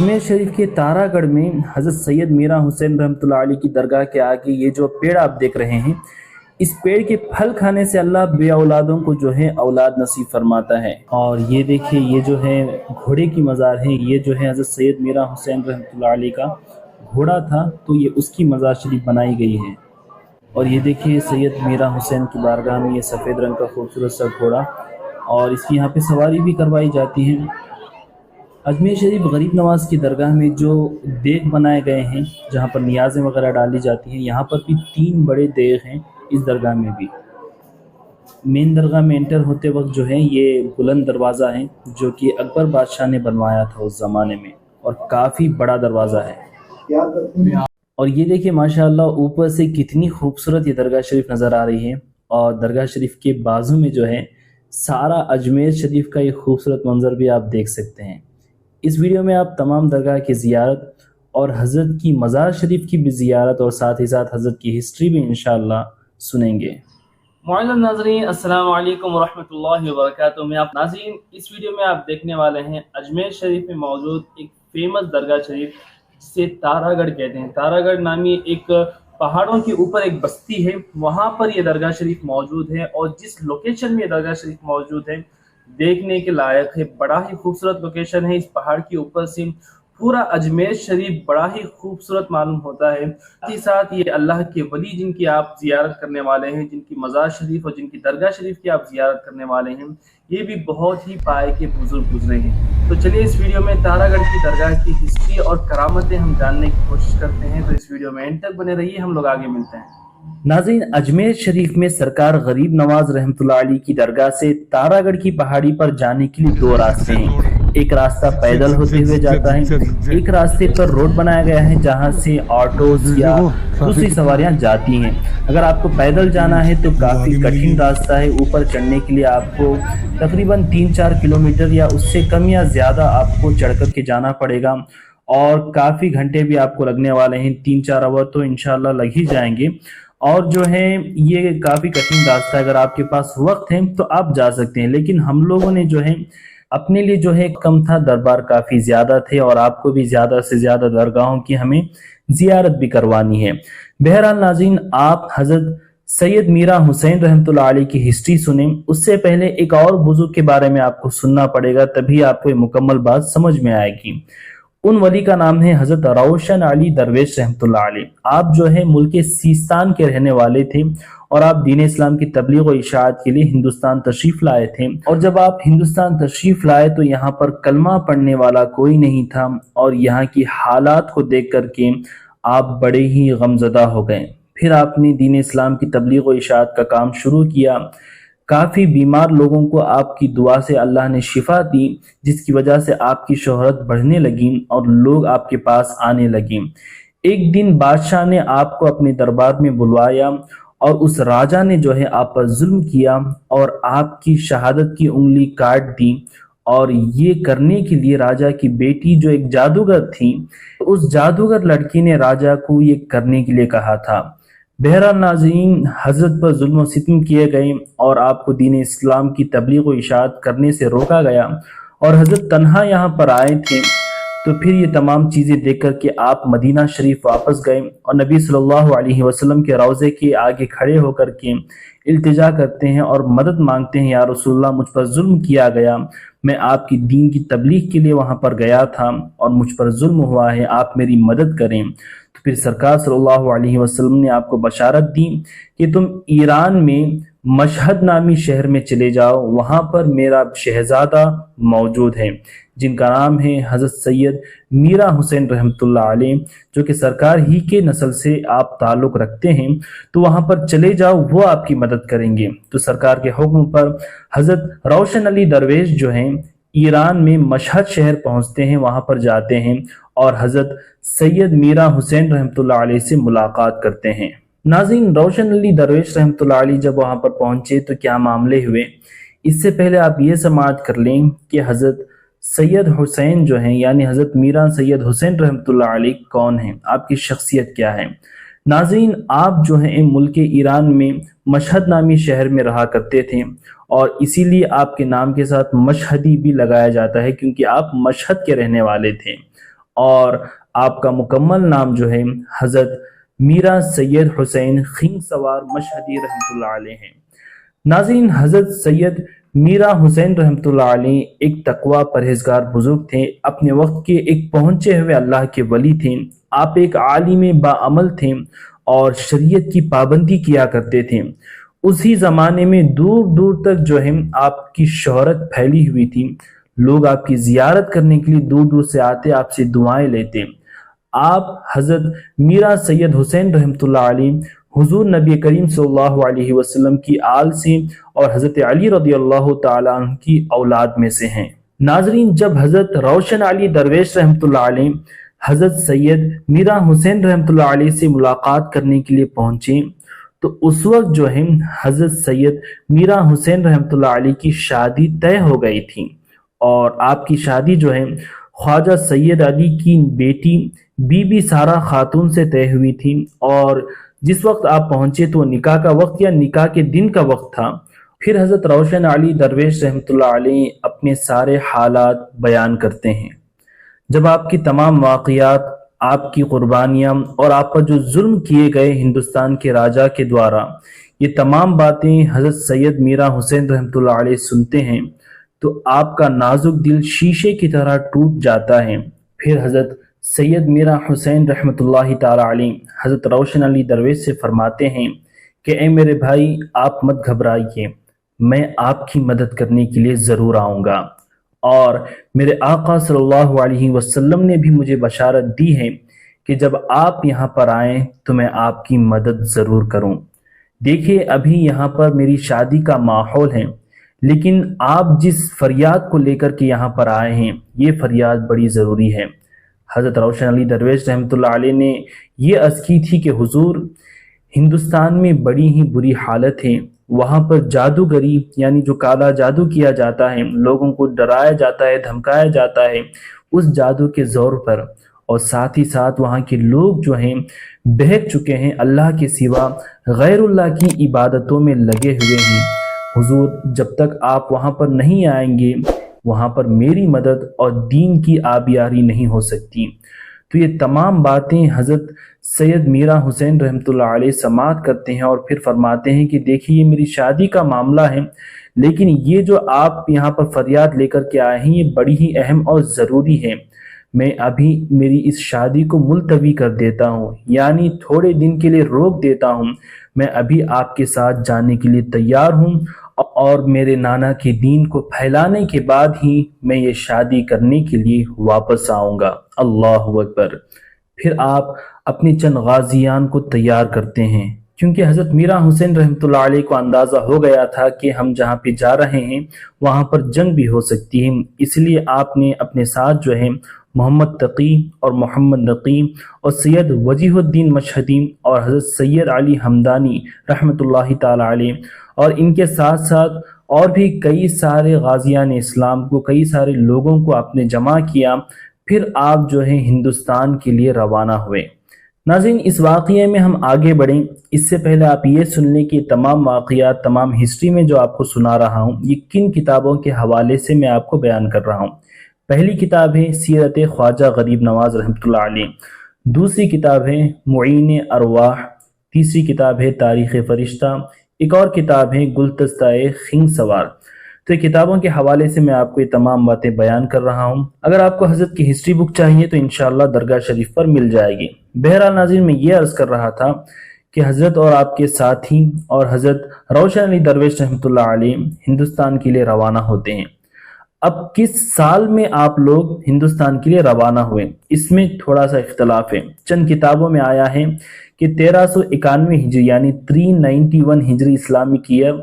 अजमेर शरीफ के तारा गढ़ में हज़रत सैयद मीरा हुसैन रहमतुल्लाह अलैह की दरगाह के आगे ये जो पेड़ आप देख रहे हैं, इस पेड़ के फल खाने से अल्लाह बे औलादों को जो है औलाद नसीब फरमाता है। और ये देखिए, ये जो है घोड़े की मज़ार है। ये जो है हज़रत सैयद मीरा हुसैन रहमतुल्लाह अलैह का घोड़ा था, तो ये उसकी मज़ार शरीफ बनाई गई है। और ये देखिए सैयद मीरा हुसैन की बारगाह में ये सफ़ेद रंग का खूबसूरत सा घोड़ा, और इसकी यहाँ पे सवारी भी करवाई जाती है। अजमेर शरीफ गरीब नवाज़ की दरगाह में जो देग बनाए गए हैं, जहाँ पर नियाज़ें वगैरह डाली जाती हैं, यहाँ पर भी 3 बड़े देग हैं इस दरगाह में भी। मेन दरगाह में एंटर होते वक्त जो है ये बुलंद दरवाज़ा है, जो कि अकबर बादशाह ने बनवाया था उस ज़माने में, और काफ़ी बड़ा दरवाज़ा है। और ये देखिए माशाअल्लाह ऊपर से कितनी खूबसूरत ये दरगाह शरीफ नज़र आ रही है। और दरगाह शरीफ के बाजू में जो है सारा अजमेर शरीफ का ये खूबसूरत मंजर भी आप देख सकते हैं। इस वीडियो में आप तमाम दरगाह की ज़ियारत और हज़रत की मज़ार शरीफ की भी ज़ियारत और साथ ही साथ हज़रत की हिस्ट्री भी इंशाअल्लाह सुनेंगे। मुअज़्ज़ज़ नाज़रीन, अस्सलामु अलैकुम वरहमतुल्लाहि वबरकातुहू। मैं आप नाज़रीन, इस वीडियो में आप देखने वाले हैं अजमेर शरीफ में मौजूद एक फेमस दरगाह शरीफ, जिसे तारागढ़ कहते हैं। तारागढ़ नामी एक पहाड़ों के ऊपर एक बस्ती है, वहाँ पर यह दरगाह शरीफ मौजूद है। और जिस लोकेशन में यह दरगाह शरीफ मौजूद है, देखने के लायक है। बड़ा ही खूबसूरत लोकेशन है। इस पहाड़ के ऊपर से पूरा अजमेर शरीफ बड़ा ही खूबसूरत मालूम होता है। साथ ही साथ ये अल्लाह के वली जिनकी आप जियारत करने वाले हैं, जिनकी मज़ार शरीफ और जिनकी दरगाह शरीफ की आप जियारत करने वाले हैं, ये भी बहुत ही पाए के बुजुर्ग गुजरे हैं। तो चलिए इस वीडियो में तारागढ़ की दरगाह की हिस्ट्री और करामतें हम जानने की कोशिश करते हैं। तो इस वीडियो में एंड तक बने रहिए, हम लोग आगे मिलते हैं। नाज़रीन, अजमेर शरीफ में सरकार गरीब नवाज रहमतुल्लाह अलैह की दरगाह से तारागढ़ की पहाड़ी पर जाने के लिए 2 रास्ते हैं। एक रास्ता पैदल होते हुए जाता है, एक रास्ते पर रोड बनाया गया है जहां से ऑटोज या दूसरी सवारियां जाती हैं। अगर आपको पैदल जाना है तो काफ़ी कठिन रास्ता है। ऊपर चढ़ने के लिए आपको तकरीबन 3-4 किलोमीटर या उससे कम या ज़्यादा आपको चढ़ कर के जाना पड़ेगा, और काफ़ी घंटे भी आपको लगने वाले हैं। 3-4 आवर तो इंशाल्लाह लग ही जाएंगे। और जो है ये काफ़ी कठिन रास्ता है। अगर आपके पास वक्त है तो आप जा सकते हैं, लेकिन हम लोगों ने जो है अपने लिए जो है कम था, दरबार काफ़ी ज़्यादा थे, और आपको भी ज़्यादा से ज़्यादा दरगाहों की हमें ज़ियारत भी करवानी है। बहरहाल नाज़रीन, आप हज़रत सैयद मीरा हुसैन रहमतुल्लाह अलैह की हिस्ट्री सुने, उससे पहले एक और बुजुर्ग के बारे में आपको सुनना पड़ेगा, तभी आपको ये मुकम्मल बात समझ में आएगी। उन वली का नाम है हज़रत रोशन अली दरवेश रहमतुल्लाह अलैह। आप जो है मुल्क सिस्तान के रहने वाले थे, और आप दीन इस्लाम की तबलीग और इशाअत के लिए हिंदुस्तान तशरीफ लाए थे। और जब आप हिंदुस्तान तशरीफ लाए तो यहाँ पर कलमा पढ़ने वाला कोई नहीं था, और यहाँ की हालात को देख करके आप बड़े ही गमज़दा हो गए। फिर आपने दीन इस्लाम की तबलीग और इशाअत का काम शुरू किया। काफ़ी बीमार लोगों को आपकी दुआ से अल्लाह ने शिफा दी, जिसकी वजह से आपकी शोहरत बढ़ने लगी और लोग आपके पास आने लगे। एक दिन बादशाह ने आपको अपने दरबार में बुलवाया, और उस राजा ने जो है आप पर जुल्म किया और आपकी शहादत की उंगली काट दी। और ये करने के लिए राजा की बेटी जो एक जादूगर थी, उस जादूगर लड़की ने राजा को ये करने के लिए कहा था। बहरहाल नाज़रीन, हज़रत पर जुल्म सितम किए गए और आपको दीन इस्लाम की तबलीग व इशाअत करने से रोका गया, और हज़रत तन्हा यहाँ पर आए थे। तो फिर ये तमाम चीज़ें देख कर के आप मदीना शरीफ वापस गए, और नबी सल्लल्लाहु अलैहि वसल्लम के रोज़े के आगे खड़े होकर के इल्तिजा करते हैं और मदद मांगते हैं, या रसूलुल्लाह मुझ पर जुल्म किया गया, मैं आपकी दीन की तबलीग के लिए वहाँ पर गया था और मुझ पर जुल्म हुआ है, आप मेरी मदद करें। तो फिर सरकार सल्लल्लाहु अलैहि वसल्लम ने आपको बशारत दी कि तुम ईरान में मशहद नामी शहर में चले जाओ, वहाँ पर मेरा शहजादा मौजूद है, जिनका नाम है हज़रत सैयद मीरा हुसैन रहमतुल्लाह अलैह, जो कि सरकार ही के नस्ल से आप ताल्लुक़ रखते हैं। तो वहाँ पर चले जाओ, वो आपकी मदद करेंगे। तो सरकार के हुक्म पर हज़रत रोशन अली दरवेश जो हैं ईरान में मशहद शहर पहुँचते हैं, वहाँ पर जाते हैं और हज़रत सैयद मीरा हुसैन रहमतुल्लाह अलैह से मुलाकात करते हैं। नाज़रीन, रोशन अली दरवेश रहमतुल्लाह अलैह जब वहाँ पर पहुँचे तो क्या मामले हुए, इससे पहले आप ये समाअत कर लें कि हज़रत सैयद हुसैन जो हैं, यानी हज़रत मीरा सैयद हुसैन रहमतुल्लाह अलैह कौन हैं, आपकी शख्सियत क्या है। नाज़रीन, आप जो हैं मुल्क ईरान में मशहद नामी शहर में रहा करते थे, और इसीलिए आपके नाम के साथ मशहदी भी लगाया जाता है, क्योंकि आप मशहद के रहने वाले थे। اور آپ کا مکمل نام جو ہے حضرت میرا سید حسین خنگ سوار مشہدی رحمۃ اللہ علیہ ہیں۔ ناظرین، حضرت سید میرا حسین رحمۃ اللہ علیہ ایک تقوی پرہیزگار بزرگ تھے، اپنے وقت کے ایک پہنچے ہوئے اللہ کے ولی تھے۔ آپ ایک عالم باعمل تھے اور شریعت کی پابندی کیا کرتے تھے۔ اسی زمانے میں دور دور تک جو ہے آپ کی شہرت پھیلی ہوئی تھی، لوگ آپ کی زیارت کرنے کے لیے دور دور سے آتے، آپ سے دعائیں لیتے۔ آپ حضرت میرا سید حسین رحمۃ اللہ علیہ حضور نبی کریم صلی اللہ علیہ وسلم کی آل سے اور حضرت علی رضی اللہ تعالیٰ عنہ کی اولاد میں سے ہیں۔ ناظرین، جب حضرت روشن علی درویش رحمۃ اللہ علیہ حضرت سید میرا حسین رحمۃ اللہ علیہ سے ملاقات کرنے کے لیے پہنچے تو اس وقت جو ہے حضرت سید میرا حسین رحمۃ اللہ علیہ کی شادی طے ہو گئی تھی، اور آپ کی شادی جو ہے خواجہ سید علی کی بیٹی بی بی سارہ خاتون سے طے ہوئی تھی، اور جس وقت آپ پہنچے تو نکاح کا وقت یا نکاح کے دن کا وقت تھا۔ پھر حضرت روشن علی درویش رحمۃ اللہ علیہ اپنے سارے حالات بیان کرتے ہیں۔ جب آپ کی تمام واقعات، آپ کی قربانیاں اور آپ پر جو ظلم کیے گئے ہندوستان کے راجا کے دوارا، یہ تمام باتیں حضرت سید میرا حسین رحمۃ اللہ علیہ سنتے ہیں تو آپ کا نازک دل شیشے کی طرح ٹوٹ جاتا ہے۔ پھر حضرت سید میرا حسین رحمۃ اللہ تعالی علیہ حضرت روشن علی درویش سے فرماتے ہیں کہ اے میرے بھائی، آپ مت گھبرائیے، میں آپ کی مدد کرنے کے لیے ضرور آؤں گا، اور میرے آقا صلی اللہ علیہ وسلم نے بھی مجھے بشارت دی ہے کہ جب آپ یہاں پر آئیں تو میں آپ کی مدد ضرور کروں۔ دیکھیے، ابھی یہاں پر میری شادی کا ماحول ہے، لیکن آپ جس فریاد کو لے کر کے یہاں پر آئے ہیں، یہ فریاد بڑی ضروری ہے۔ حضرت روشن علی درویش رحمۃ اللہ علیہ نے یہ عرض کی تھی کہ حضور، ہندوستان میں بڑی ہی بری حالت ہے، وہاں پر جادوگری یعنی جو کالا جادو کیا جاتا ہے، لوگوں کو ڈرایا جاتا ہے، دھمکایا جاتا ہے اس جادو کے زور پر، اور ساتھ ہی ساتھ وہاں کے لوگ جو ہیں بہک چکے ہیں، اللہ کے سوا غیر اللہ کی عبادتوں میں لگے ہوئے ہیں۔ حضور، جب تک آپ وہاں پر نہیں آئیں گے، وہاں پر میری مدد اور دین کی آبیاری نہیں ہو سکتی۔ تو یہ تمام باتیں حضرت سید میرا حسین رحمۃ اللہ علیہ سماعت کرتے ہیں، اور پھر فرماتے ہیں کہ دیکھیے، یہ میری شادی کا معاملہ ہے، لیکن یہ جو آپ یہاں پر فریاد لے کر کے آئے ہیں، یہ بڑی ہی اہم اور ضروری ہے۔ میں ابھی میری اس شادی کو ملتوی کر دیتا ہوں، یعنی تھوڑے دن کے لیے روک دیتا ہوں، میں ابھی آپ کے ساتھ جانے کے لیے تیار ہوں، اور میرے نانا کے دین کو پھیلانے کے بعد ہی میں یہ شادی کرنے کے لیے واپس آؤں گا۔ اللہ اکبر۔ پھر آپ اپنے چند غازیان کو تیار کرتے ہیں، کیونکہ حضرت میرا حسین رحمۃ اللہ علیہ کو اندازہ ہو گیا تھا کہ ہم جہاں پہ جا رہے ہیں وہاں پر جنگ بھی ہو سکتی ہے، اس لیے آپ نے اپنے ساتھ جو ہے محمد تقی اور محمد نقی اور سید وجیہ الدین مشہدی اور حضرت سید علی حمدانی رحمۃ اللہ تعالی علیہ، اور ان کے ساتھ ساتھ اور بھی کئی سارے غازیان اسلام کو، کئی سارے لوگوں کو آپ نے جمع کیا۔ پھر آپ جو ہے ہندوستان کے لیے روانہ ہوئے۔ ناظرین، اس واقعے میں ہم آگے بڑھیں اس سے پہلے آپ یہ سن لیں کہ تمام واقعات، تمام ہسٹری میں جو آپ کو سنا رہا ہوں، یہ کن کتابوں کے حوالے سے میں آپ کو بیان کر رہا ہوں۔ پہلی کتاب ہے سیرت خواجہ غریب نواز رحمۃ اللہ علیہ، دوسری کتاب ہے معین ارواح، تیسری کتاب ہے تاریخ فرشتہ، ایک اور کتاب ہے گلدستہ خنگ سوار۔ تو کتابوں کے حوالے سے میں آپ کو یہ تمام باتیں بیان کر رہا ہوں۔ اگر آپ کو حضرت کی ہسٹری بک چاہیے تو انشاءاللہ درگاہ شریف پر مل جائے گی۔ بہرحال ناظرین، میں یہ عرض کر رہا تھا کہ حضرت اور آپ کے ساتھی اور حضرت روشن علی درویش رحمۃ اللہ علیہ ہندوستان کے لیے روانہ ہوتے ہیں۔ اب کس سال میں آپ لوگ ہندوستان کے لیے روانہ ہوئے، اس میں تھوڑا سا اختلاف ہے۔ چند کتابوں میں آیا ہے کہ 1391 ہجری یعنی 391 ہجری اسلامک ایئر،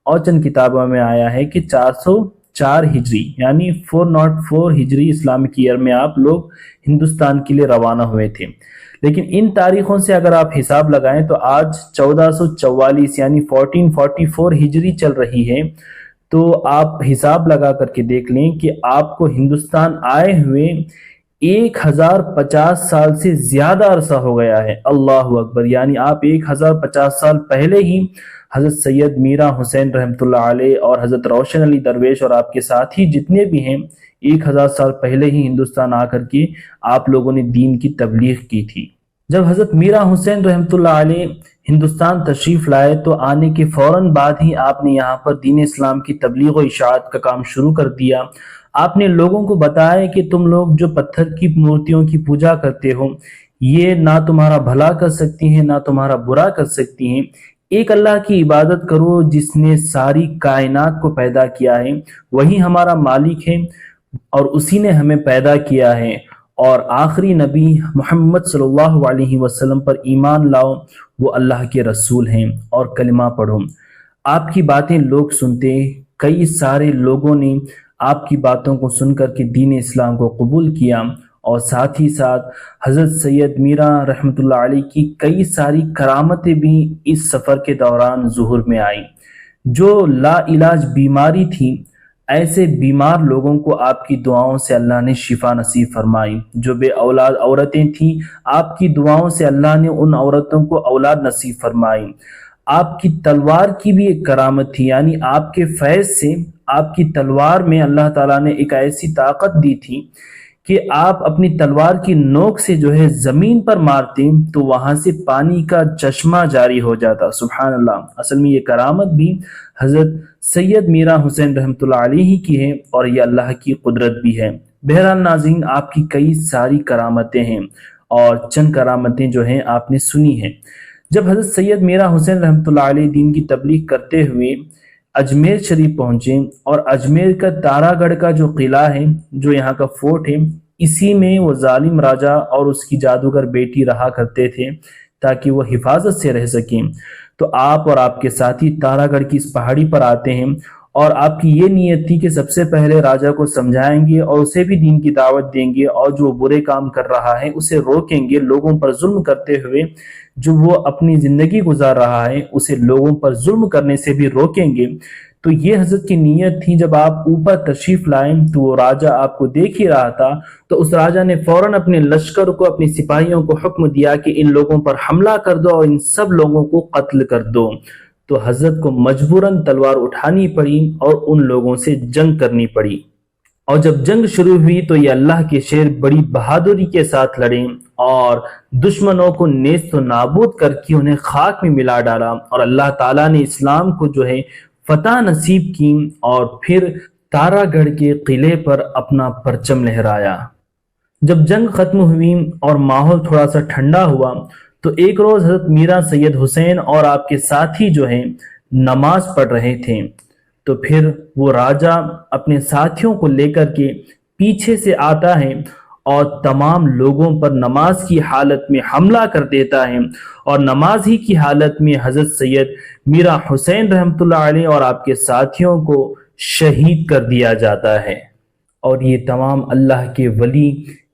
اور چند کتابوں میں آیا ہے کہ 404 ہجری یعنی 404 ہجری اسلامک ایئر میں آپ لوگ ہندوستان کے لیے روانہ ہوئے تھے۔ لیکن ان تاریخوں سے اگر آپ حساب لگائیں تو آج 1444 یعنی 1444 ہجری چل رہی ہے، تو آپ حساب لگا کر کے دیکھ لیں کہ آپ کو ہندوستان آئے ہوئے 1050 سال سے زیادہ عرصہ ہو گیا ہے۔ اللہ اکبر، یعنی آپ 1050 سال پہلے ہی حضرت سید میرا حسین رحمۃ اللہ علیہ اور حضرت روشن علی درویش اور آپ کے ساتھی جتنے بھی ہیں، 1000 साल पहले ही हिंदुस्तान आकर के आप लोगों ने दीन की तबलीग की थी। जब हजरत मीरा हुसैन रहमतुल्लाह अलैह हिंदुस्तान तशरीफ लाए तो आने के फौरन बाद ही आपने यहाँ पर दीन इस्लाम की तबलीग और इशाअत का काम शुरू कर दिया। आपने लोगों को बताया कि तुम लोग जो पत्थर की मूर्तियों की पूजा करते हो, ये ना तुम्हारा भला कर सकती हैं ना तुम्हारा बुरा कर सकती हैं। एक अल्लाह की इबादत करो जिसने सारी कायनात को पैदा किया है, वही हमारा मालिक है और उसी ने हमें पैदा किया है। और आखिरी नबी मोहम्मद सल्लल्लाहु अलैहि वसल्लम पर ईमान लाओ, वो अल्लाह के रसूल हैं, और कलिमा पढ़ो। आपकी बातें लोग सुनते, कई सारे लोगों ने आपकी बातों को सुनकर के दीन इस्लाम को कबूल किया, और साथ ही साथ हज़रत सैयद मीरा रहमतुल्लाह अलैह की कई सारी करामतें भी इस सफ़र के दौरान ज़ुहूर में आई। जो ला इलाज बीमारी थी, ऐसे बीमार लोगों को आपकी दुआओं से अल्लाह ने शिफा नसीब फरमाई। जो बे औलाद औरतें थीं, आपकी दुआओं से अल्लाह ने उन औरतों को औलाद नसीब फरमाई। आपकी तलवार की भी एक करामत थी, यानी आपके फैज़ से आपकी तलवार में अल्लाह ताला ने एक ऐसी ताकत दी थी कि आप अपनी तलवार की नोक से जो है जमीन पर मारते तो वहां से पानी का चश्मा जारी हो जाता। सुभान अल्लाह। असल में ये करामत भी हजरत सैयद मीरा हुसैन रहमतुल्लाह अलैहि की है और ये अल्लाह की कुदरत भी है। बहरहाल नाज़रीन, आपकी कई सारी करामतें हैं और चंद करामतें जो हैं आपने सुनी हैं। जब हजरत सैयद मीरा हुसैन रहमतुल्लाह अलैहि दीन की तबलीग करते हुए अजमेर शरीफ पहुंचे, और अजमेर का तारागढ़ का जो किला है, जो यहाँ का फोर्ट है, इसी में वो जालिम राजा और उसकी जादूगर बेटी रहा करते थे ताकि वो हिफाजत से रह सकें। तो आप और आपके साथी तारागढ़ की इस पहाड़ी पर आते हैं और आपकी ये नीयत थी कि सबसे पहले राजा को समझाएंगे और उसे भी दीन की दावत देंगे, और जो बुरे काम कर रहा है उसे रोकेंगे। लोगों पर जुल्म करते हुए जो वो अपनी जिंदगी गुजार रहा है उसे लोगों पर जुल्म करने से भी रोकेंगे। तो ये हजरत की नीयत थी। जब आप ऊपर तशरीफ लाए तो वो राजा आपको देख ही रहा था, तो उस राजा ने फौरन अपने लश्कर को, अपने सिपाहियों को हुक्म दिया कि इन लोगों पर हमला कर दो और इन सब लोगों को कत्ल कर दो। तो हजरत को मजबूरन तलवार उठानी पड़ी और उन लोगों से जंग करनी पड़ी। और जब जंग शुरू हुई तो ये अल्लाह के शेर बड़ी बहादुरी के साथ लड़े और दुश्मनों को नेस्त नाबूद करके उन्हें खाक में मिला डाला, और अल्लाह ताला ने इस्लाम को जो है फतह नसीब की और फिर तारागढ़ के किले पर अपना परचम लहराया। जब जंग खत्म हुई और माहौल थोड़ा सा ठंडा हुआ तो एक रोज हजरत मीरा सैयद हुसैन और आपके साथी जो हैं नमाज पढ़ रहे थे। तो फिर वो राजा अपने साथियों को लेकर के पीछे से आता है और तमाम लोगों पर नमाज की हालत में हमला कर देता है, और नमाज ही की हालत में हजरत सैयद मीरा हुसैन रहमतुल्लाह अलैह और आपके साथियों को शहीद कर दिया जाता है। और ये तमाम अल्लाह के वली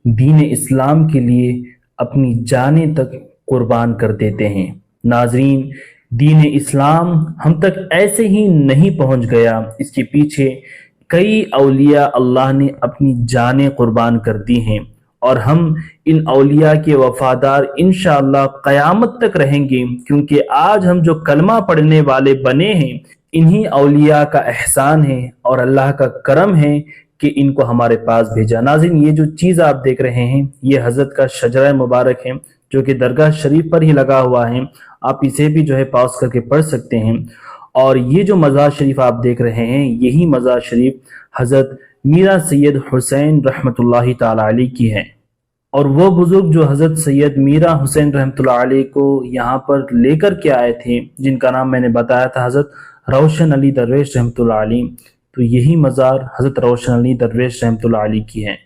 दीन इस्लाम के लिए अपनी जानें तक कुर्बान कर देते हैं। नाजरीन, दीन इस्लाम हम तक ऐसे ही नहीं पहुंच गया, इसके पीछे कई औलिया अल्लाह ने अपनी जानें कुर्बान कर दी हैं, और हम इन औलिया के वफादार इंशाअल्लाह क़यामत तक रहेंगे, क्योंकि आज हम जो कलमा पढ़ने वाले बने हैं इन्हीं औलिया का एहसान है और अल्लाह का करम है कि इनको हमारे पास भेजा। नाज़रीन, ये जो चीज़ आप देख रहे हैं ये हज़रत का शजरा मुबारक है जो कि दरगाह शरीफ पर ही लगा हुआ है। आप इसे भी जो है पॉज करके पढ़ सकते हैं। और ये जो मज़ार शरीफ आप देख रहे हैं यही मज़ार शरीफ हज़रत मीरा सैयद हुसैन रहमतुल्लाहि ताला अलैह की है। और वो बुजुर्ग जो हज़रत सैयद मीरा हुसैन रहमतुल्लाह अलैह को यहाँ पर लेकर के आए थे, जिनका नाम मैंने बताया था हज़रत रोशन अली दरवेश रहमतुल्लाह अलैह, तो यही मज़ार हज़रत रोशन अली दरवेश रहमतुल्लाह अलैह की है।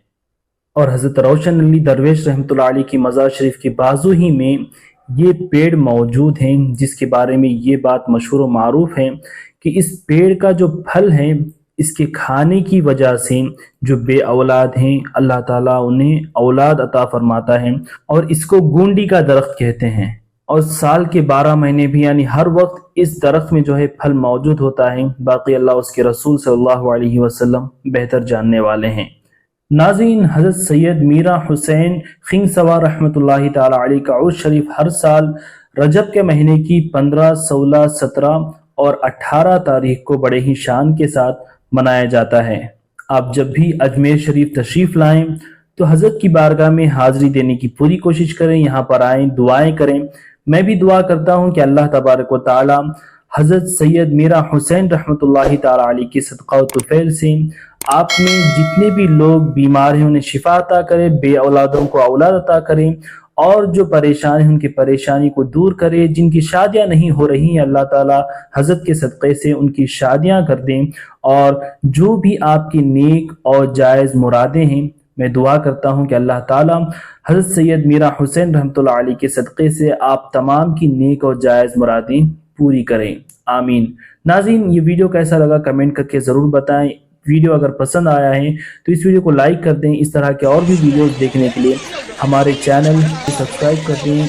और हज़रत रोशन अली दरवेश रहमतुल्लाह अलैह की मज़ार शरीफ के बाजू ही में ये पेड़ मौजूद हैं, जिसके बारे में ये बात मशहूर व मारूफ है कि इस पेड़ का जो फल है इसके खाने की वजह से जो बे औलाद हैं अल्लाह ताला उन्हें औलाद अता फरमाता है, और इसको गूंडी का दरख्त कहते हैं। और साल के 12 महीने भी यानी हर वक्त इस दरख्त में जो है फल मौजूद होता है। बाकी अल्लाह उसके रसूल सल्लल्लाहु अलैहि वसल्लम बेहतर जानने वाले हैं। नाज़रीन, हज़रत सैयद मीरा हुसैन खिंगसवार रहमतुल्लाहि ताला अलैह का उर्स शरीफ हर साल रजब के महीने की 15, 16, 17 और 18 तारीख को बड़े ही शान के साथ मनाया जाता है। آپ جب بھی اجمیر شریف تشریف لائیں تو حضرت کی بارگاہ میں حاضری دینے کی پوری کوشش کریں، یہاں پر آئیں، دعائیں کریں۔ میں بھی دعا کرتا ہوں کہ اللہ تبارک و تعالی حضرت سید میرا حسین رحمۃ اللہ تعالی علیہ کے صدقہ و طفیل سے آپ میں جتنے بھی لوگ بیمار ہیں انہیں شفا عطا کرے، بے اولادوں کو اولاد عطا کریں، اور جو پریشان ہیں ان کی پریشانی کو دور کرے، جن کی شادیاں نہیں ہو رہی ہیں اللہ تعالی حضرت کے صدقے سے ان کی شادیاں کر دیں، اور جو بھی آپ کی نیک اور جائز مرادیں ہیں میں دعا کرتا ہوں کہ اللہ تعالی حضرت سید میرا حسین رحمۃ اللہ علیہ کے صدقے سے آپ تمام کی نیک اور جائز مرادیں پوری کریں، آمین۔ ناظرین، یہ ویڈیو کیسا لگا کمنٹ کر کے ضرور بتائیں۔ ویڈیو اگر پسند آیا ہے تو اس ویڈیو کو لائک کر دیں۔ اس طرح کے اور بھی ویڈیوز دیکھنے کے لیے ہمارے چینل کو سبسکرائب کر دیں